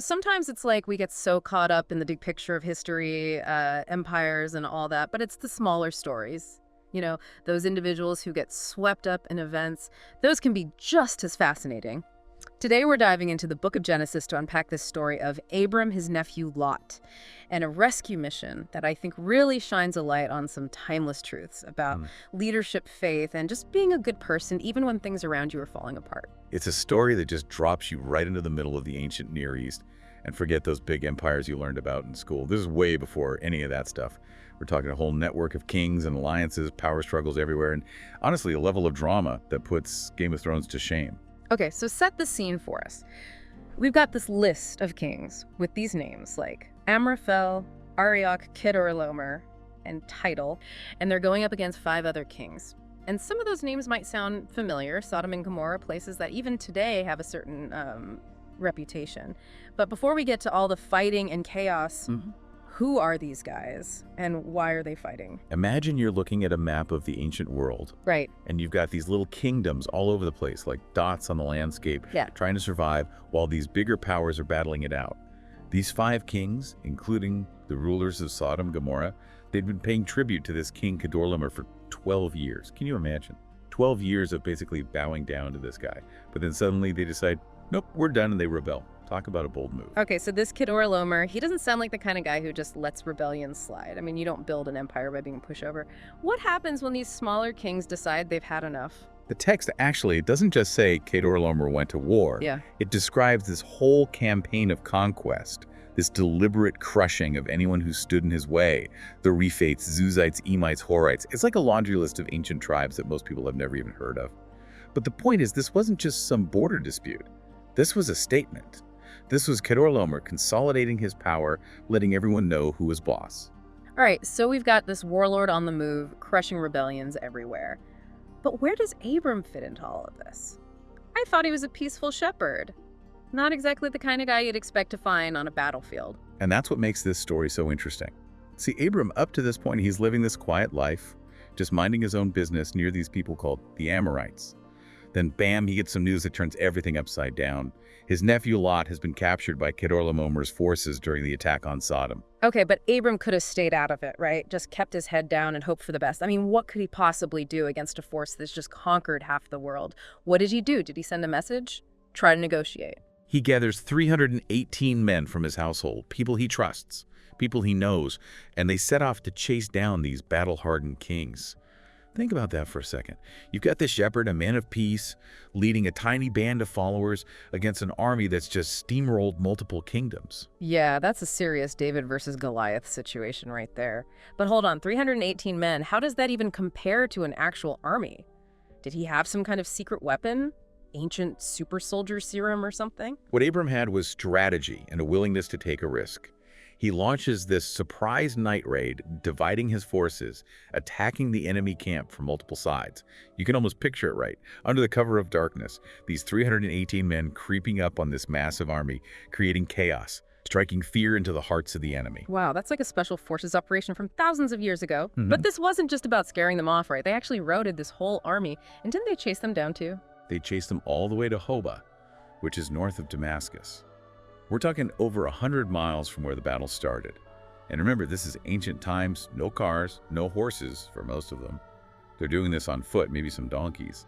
Sometimes it's like we get so caught up in the big picture of history, empires and all that, but it's the smaller stories. Those individuals who get swept up in events, those can be just as fascinating. Today we're diving into the book of Genesis to unpack this story of Abram, his nephew Lot, and a rescue mission that I think really shines a light on some timeless truths about leadership, faith, and just being a good person even when things around you are falling apart. It's a story that just drops you right into the middle of the ancient Near East, and forget those big empires you learned about in school. This is way before any of that stuff. We're talking a whole network of kings and alliances, power struggles everywhere, and honestly, a level of drama that puts Game of Thrones to shame. Okay, so set the scene for us. We've got this list of kings with these names like Amraphel, Arioch, Kedorlaomer, and Tidal, and they're going up against 5 other kings. And some of those names might sound familiar, Sodom and Gomorrah, places that even today have a certain reputation. But before we get to all the fighting and chaos, who are these guys and why are they fighting? Imagine you're looking at a map of the ancient world. Right. And you've got these little kingdoms all over the place, like dots on the landscape, trying to survive while these bigger powers are battling it out. These 5 kings, including the rulers of Sodom and Gomorrah, they'd been paying tribute to this king Kedorlaomer for 12 years. Can you imagine? 12 years of basically bowing down to this guy. But then suddenly they decide, nope, we're done, and they rebel. Talk about a bold move. Okay, so this Kedorlaomer, he doesn't sound like the kind of guy who just lets rebellion slide. I mean, you don't build an empire by being a pushover. What happens when these smaller kings decide they've had enough? The text actually doesn't just say Kedorlaomer went to war. Yeah. It describes this whole campaign of conquest, this deliberate crushing of anyone who stood in his way. The Rephates, Zuzites, Emites, Horites. It's like a laundry list of ancient tribes that most people have never even heard of. But the point is, this wasn't just some border dispute. This was a statement. This was Kedorlaomer consolidating his power, letting everyone know who was boss. All right, so we've got this warlord on the move, crushing rebellions everywhere. But where does Abram fit into all of this? I thought he was a peaceful shepherd. Not exactly the kind of guy you'd expect to find on a battlefield. And that's what makes this story so interesting. See, Abram, up to this point, he's living this quiet life, just minding his own business near these people called the Amorites. Then bam, he gets some news that turns everything upside down. His nephew Lot has been captured by Kedorlaomer's forces during the attack on Sodom. Okay, but Abram could have stayed out of it, right? Just kept his head down and hoped for the best. I mean, what could he possibly do against a force that's just conquered half the world? What did he do? Did he send a message? Try to negotiate. He gathers 318 men from his household, people he trusts, people he knows, and they set off to chase down these battle-hardened kings. Think about that for a second. You've got this shepherd, a man of peace, leading a tiny band of followers against an army that's just steamrolled multiple kingdoms. Yeah, that's a serious David versus Goliath situation right there. But hold on, 318 men, how does that even compare to an actual army? Did he have some kind of secret weapon? Ancient super soldier serum or something? What Abram had was strategy and a willingness to take a risk. He launches this surprise night raid, dividing his forces, attacking the enemy camp from multiple sides. You can almost picture it right. Under the cover of darkness, these 318 men creeping up on this massive army, creating chaos, striking fear into the hearts of the enemy. Wow, that's like a special forces operation from thousands of years ago. But this wasn't just about scaring them off, right? They actually routed this whole army. And didn't they chase them down too? They chased them all the way to Hobah, which is north of Damascus. We're talking over 100 miles from where the battle started. And remember, this is ancient times, no cars, no horses for most of them. They're doing this on foot, maybe some donkeys.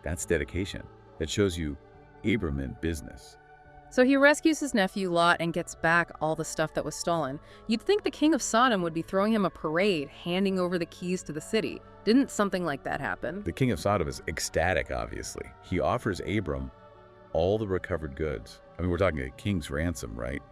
That's dedication. That shows you Abram in business. So he rescues his nephew Lot and gets back all the stuff that was stolen. You'd think the king of Sodom would be throwing him a parade, handing over the keys to the city. Didn't something like that happen? The king of Sodom is ecstatic, obviously. He offers Abram all the recovered goods. I mean, we're talking a king's ransom, right?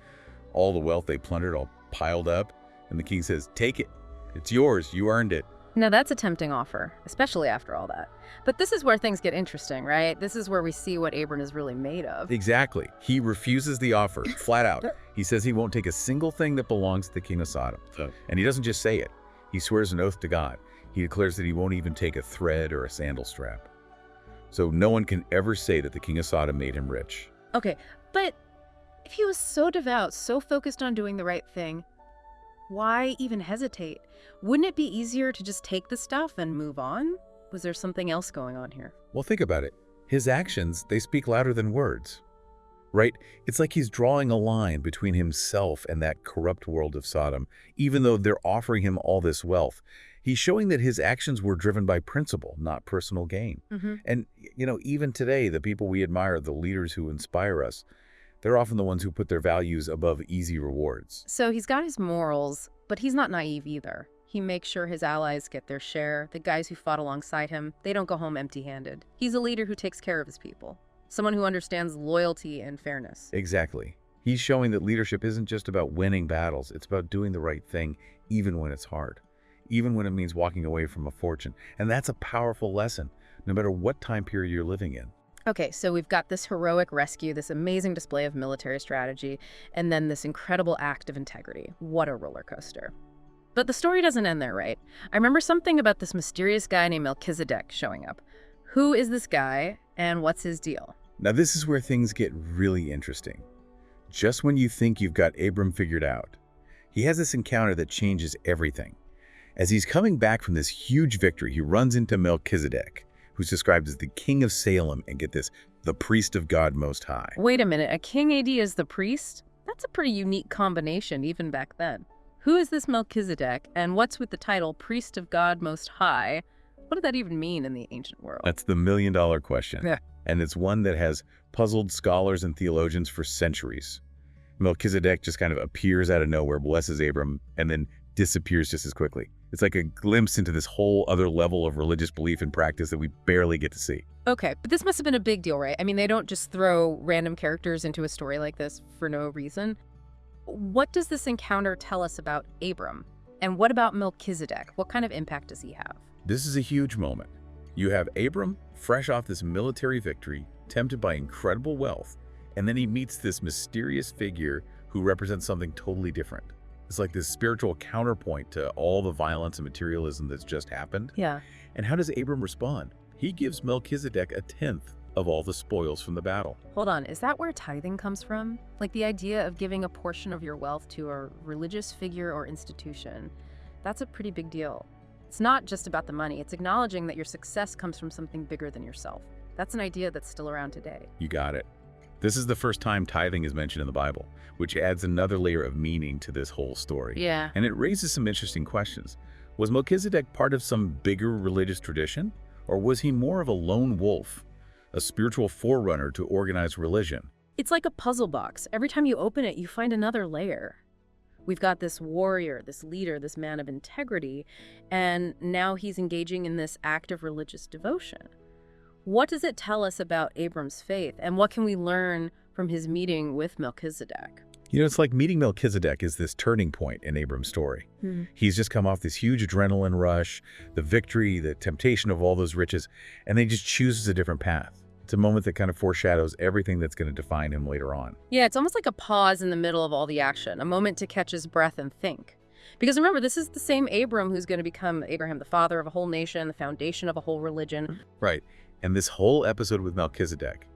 All the wealth they plundered all piled up, and the king says, take it. It's yours. You earned it. Now that's a tempting offer, especially after all that. But this is where things get interesting, right? This is where we see what Abram is really made of. Exactly. He refuses the offer, flat out. He says he won't take a single thing that belongs to the king of Sodom. And he doesn't just say it. He swears an oath to God. He declares that he won't even take a thread or a sandal strap. So no one can ever say that the king of Sodom made him rich. Okay, but if he was so devout, so focused on doing the right thing, why even hesitate? Wouldn't it be easier to just take the stuff and move on? Was there something else going on here? Well, think about it. His actions, they speak louder than words. right? It's like he's drawing a line between himself and that corrupt world of Sodom, even though they're offering him all this wealth. He's showing that his actions were driven by principle, not personal gain. And, even today, the people we admire, the leaders who inspire us, they're often the ones who put their values above easy rewards. So he's got his morals, but he's not naive either. He makes sure his allies get their share. The guys who fought alongside him, they don't go home empty-handed. He's a leader who takes care of his people. Someone who understands loyalty and fairness. Exactly. He's showing that leadership isn't just about winning battles. It's about doing the right thing, even when it's hard. Even when it means walking away from a fortune. And that's a powerful lesson, no matter what time period you're living in. Okay, so we've got this heroic rescue, this amazing display of military strategy, and then this incredible act of integrity. What a roller coaster. But the story doesn't end there, right? I remember something about this mysterious guy named Melchizedek showing up. Who is this guy, and what's his deal? Now this is where things get really interesting. Just when you think you've got Abram figured out, he has this encounter that changes everything. As he's coming back from this huge victory, he runs into Melchizedek, who's described as the king of Salem, and get this, the priest of God Most High. Wait a minute, a king AD as the priest? That's a pretty unique combination even back then. Who is this Melchizedek, and what's with the title Priest of God Most High? What did that even mean in the ancient world? That's the million-dollar question. Yeah. And it's one that has puzzled scholars and theologians for centuries. Melchizedek just kind of appears out of nowhere, blesses Abram, and then disappears just as quickly. It's like a glimpse into this whole other level of religious belief and practice that we barely get to see. Okay, but this must have been a big deal, right? I mean, they don't just throw random characters into a story like this for no reason. What does this encounter tell us about Abram? And what about Melchizedek? What kind of impact does he have? This is a huge moment. You have Abram, fresh off this military victory, tempted by incredible wealth, and then he meets this mysterious figure who represents something totally different. It's like this spiritual counterpoint to all the violence and materialism that's just happened. Yeah. And how does Abram respond? He gives Melchizedek a tenth of all the spoils from the battle. Hold on, is that where tithing comes from? Like the idea of giving a portion of your wealth to a religious figure or institution. That's a pretty big deal. It's not just about the money, it's acknowledging that your success comes from something bigger than yourself. That's an idea that's still around today. You got it. This is the first time tithing is mentioned in the Bible, which adds another layer of meaning to this whole story. Yeah. And it raises some interesting questions. Was Melchizedek part of some bigger religious tradition? Or was he more of a lone wolf, a spiritual forerunner to organized religion? It's like a puzzle box. Every time you open it, you find another layer. We've got this warrior, this leader, this man of integrity, and now he's engaging in this act of religious devotion. What does it tell us about Abram's faith, and what can we learn from his meeting with Melchizedek? It's like meeting Melchizedek is this turning point in Abram's story. He's just come off this huge adrenaline rush, the victory, the temptation of all those riches, and then he just chooses a different path. It's a moment that kind of foreshadows everything that's going to define him later on. Yeah, it's almost like a pause in the middle of all the action, a moment to catch his breath and think. Because remember, this is the same Abram who's going to become Abraham, the father of a whole nation, the foundation of a whole religion. Right. And this whole episode with Melchizedek,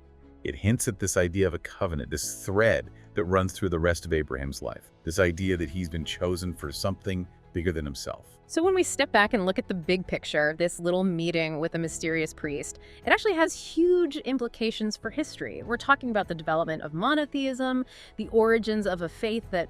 it hints at this idea of a covenant, this thread that runs through the rest of Abraham's life. This idea that he's been chosen for something bigger than himself. So when we step back and look at the big picture, this little meeting with a mysterious priest, it actually has huge implications for history. We're talking about the development of monotheism, the origins of a faith that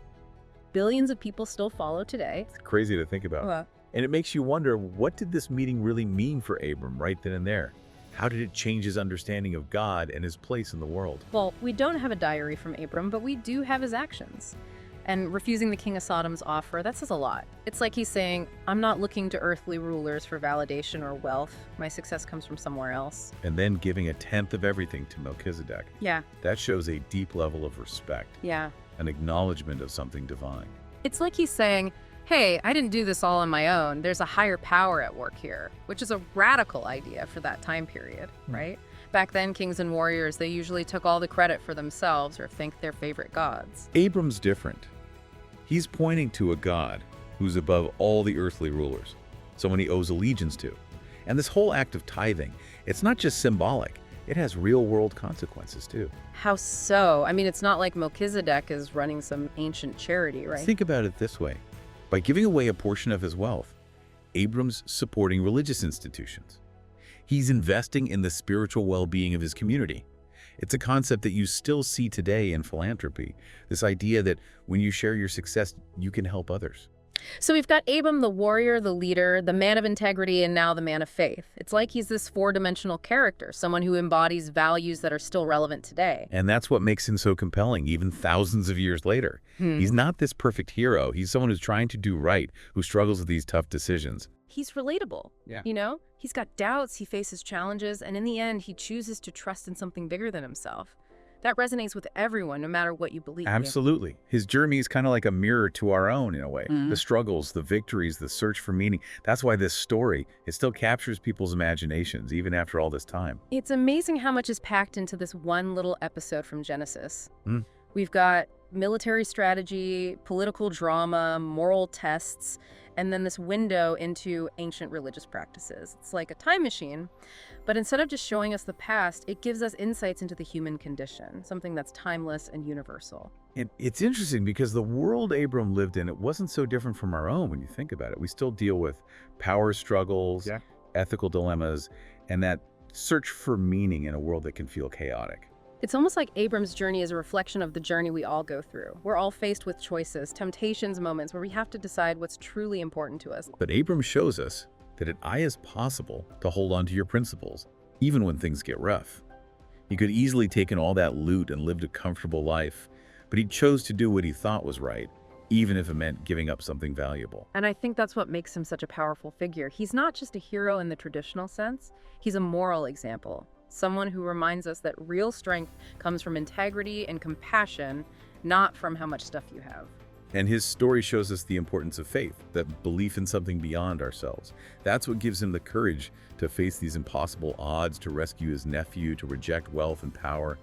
billions of people still follow today. It's crazy to think about. And it makes you wonder, what did this meeting really mean for Abram right then and there? How did it change his understanding of God and his place in the world? Well, we don't have a diary from Abram, but we do have his actions. And refusing the king of Sodom's offer, that says a lot. It's like he's saying, I'm not looking to earthly rulers for validation or wealth. My success comes from somewhere else. And then giving a tenth of everything to Melchizedek. Yeah. That shows a deep level of respect. Yeah. An acknowledgement of something divine. It's like he's saying, hey, I didn't do this all on my own. There's a higher power at work here, which is a radical idea for that time period, right? Back then, kings and warriors, they usually took all the credit for themselves or thanked their favorite gods. Abram's different. He's pointing to a God who's above all the earthly rulers, someone he owes allegiance to. And this whole act of tithing, it's not just symbolic, it has real-world consequences too. How so? I mean, it's not like Melchizedek is running some ancient charity, right? Think about it this way. By giving away a portion of his wealth, Abram's supporting religious institutions. He's investing in the spiritual well-being of his community. It's a concept that you still see today in philanthropy, this idea that when you share your success, you can help others. So we've got Abram, the warrior, the leader, the man of integrity, and now the man of faith. It's like he's this four-dimensional character, someone who embodies values that are still relevant today. And that's what makes him so compelling, even thousands of years later. He's not this perfect hero. He's someone who's trying to do right, who struggles with these tough decisions. He's relatable. Yeah. You know, he's got doubts, he faces challenges, and in the end, he chooses to trust in something bigger than himself. That resonates with everyone, no matter what you believe. Absolutely. His journey is kind of like a mirror to our own in a way. The struggles, the victories, the search for meaning. That's why this story, it still captures people's imaginations, even after all this time. It's amazing how much is packed into this one little episode from Genesis. We've got military strategy, political drama, moral tests, and then this window into ancient religious practices. It's like a time machine, but instead of just showing us the past, it gives us insights into the human condition, something that's timeless and universal. It's interesting because the world Abram lived in, it wasn't so different from our own when you think about it. We still deal with power struggles, ethical dilemmas, and that search for meaning in a world that can feel chaotic. It's almost like Abram's journey is a reflection of the journey we all go through. We're all faced with choices, temptations, moments where we have to decide what's truly important to us. But Abram shows us that it is possible to hold on to your principles, even when things get rough. He could easily taken all that loot and lived a comfortable life, but he chose to do what he thought was right, even if it meant giving up something valuable. And I think that's what makes him such a powerful figure. He's not just a hero in the traditional sense, he's a moral example. Someone who reminds us that real strength comes from integrity and compassion, not from how much stuff you have. And his story shows us the importance of faith, that belief in something beyond ourselves. That's what gives him the courage to face these impossible odds, to rescue his nephew, to reject wealth and power.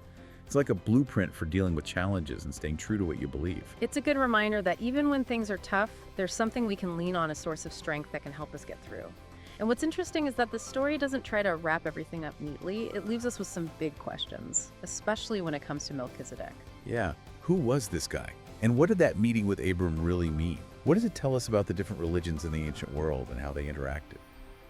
It's like a blueprint for dealing with challenges and staying true to what you believe. It's a good reminder that even when things are tough, there's something we can lean on, a source of strength that can help us get through. And what's interesting is that the story doesn't try to wrap everything up neatly. It leaves us with some big questions, especially when it comes to Melchizedek. Yeah, who was this guy? And what did that meeting with Abram really mean? What does it tell us about the different religions in the ancient world and how they interacted?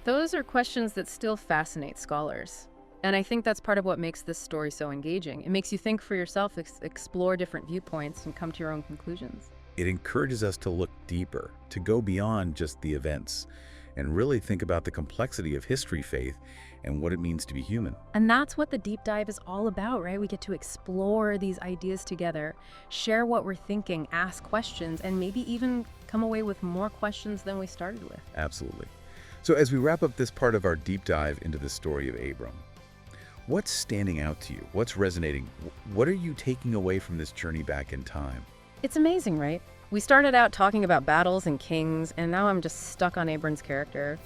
Those are questions that still fascinate scholars. And I think that's part of what makes this story so engaging. It makes you think for yourself, explore different viewpoints, and come to your own conclusions. It encourages us to look deeper, to go beyond just the events, and really think about the complexity of history, faith, and what it means to be human. And that's what the deep dive is all about, right? We get to explore these ideas together, share what we're thinking, ask questions, and maybe even come away with more questions than we started with. Absolutely. So as we wrap up this part of our deep dive into the story of Abram, what's standing out to you? What's resonating? What are you taking away from this journey back in time? It's amazing, right? We started out talking about battles and kings, and now I'm just stuck on Abram's character.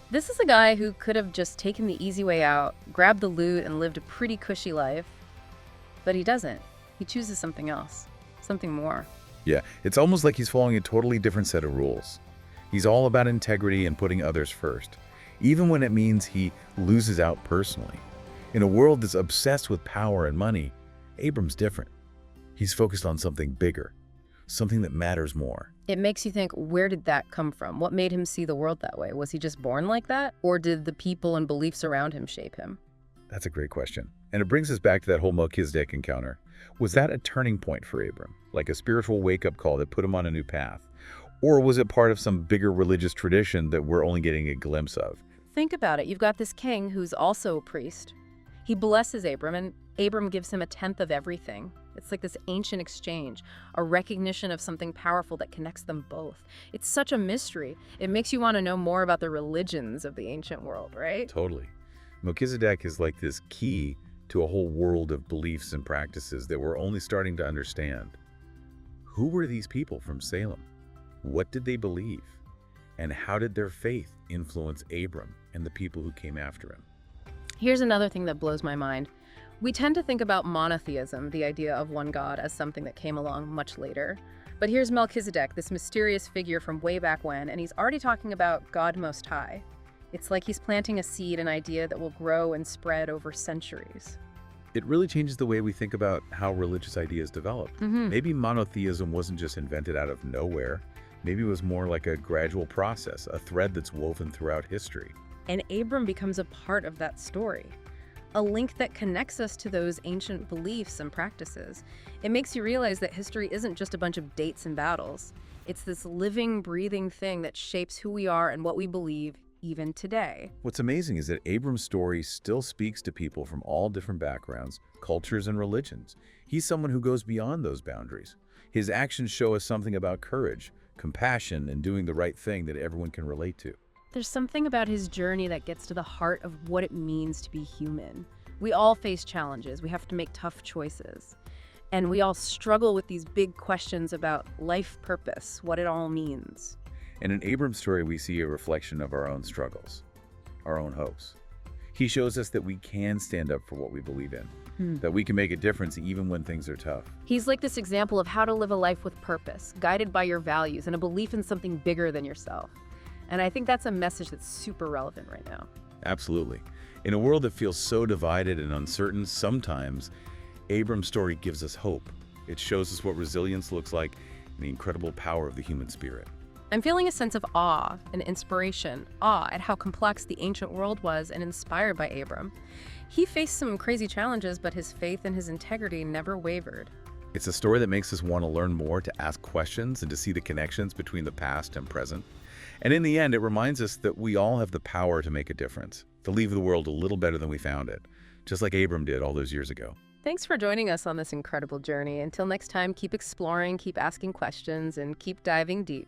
This is a guy who could have just taken the easy way out, grabbed the loot, and lived a pretty cushy life. But he doesn't. He chooses something else, something more. Yeah, it's almost like he's following a totally different set of rules. He's all about integrity and putting others first, even when it means he loses out personally. In a world that's obsessed with power and money, Abram's different. He's focused on something bigger, something that matters more. It makes you think, where did that come from? What made him see the world that way? Was he just born like that? Or did the people and beliefs around him shape him? That's a great question. And it brings us back to that whole Melchizedek encounter. Was that a turning point for Abram? Like a spiritual wake-up call that put him on a new path? Or was it part of some bigger religious tradition that we're only getting a glimpse of? Think about it. You've got this king who's also a priest. He blesses Abram, and Abram gives him a tenth of everything. It's like this ancient exchange, a recognition of something powerful that connects them both. It's such a mystery. It makes you want to know more about the religions of the ancient world, right? Totally. Melchizedek is like this key to a whole world of beliefs and practices that we're only starting to understand. Who were these people from Salem? What did they believe? And how did their faith influence Abram and the people who came after him? Here's another thing that blows my mind. We tend to think about monotheism, the idea of one God, as something that came along much later. But here's Melchizedek, this mysterious figure from way back when, and he's already talking about God Most High. It's like he's planting a seed, an idea that will grow and spread over centuries. It really changes the way we think about how religious ideas developed. Maybe monotheism wasn't just invented out of nowhere. Maybe it was more like a gradual process, a thread that's woven throughout history. And Abram becomes a part of that story. a link that connects us to those ancient beliefs and practices. It makes you realize that history isn't just a bunch of dates and battles. It's this living, breathing thing that shapes who we are and what we believe even today. What's amazing is that Abram's story still speaks to people from all different backgrounds, cultures, and religions. He's someone who goes beyond those boundaries. His actions show us something about courage, compassion, and doing the right thing that everyone can relate to. There's something about his journey that gets to the heart of what it means to be human. We all face challenges. We have to make tough choices. And we all struggle with these big questions about life purpose, what it all means. And in Abram's story, we see a reflection of our own struggles, our own hopes. He shows us that we can stand up for what we believe in, that we can make a difference even when things are tough. He's like this example of how to live a life with purpose, guided by your values and a belief in something bigger than yourself. And I think that's a message that's super relevant right now. Absolutely. In a world that feels so divided and uncertain, sometimes Abram's story gives us hope. It shows us what resilience looks like and the incredible power of the human spirit. I'm feeling a sense of awe and inspiration, awe at how complex the ancient world was and inspired by Abram. He faced some crazy challenges, but his faith and his integrity never wavered. It's a story that makes us want to learn more, to ask questions, and to see the connections between the past and present. And in the end, it reminds us that we all have the power to make a difference, to leave the world a little better than we found it, just like Abram did all those years ago. Thanks for joining us on this incredible journey. Until next time, keep exploring, keep asking questions, and keep diving deep.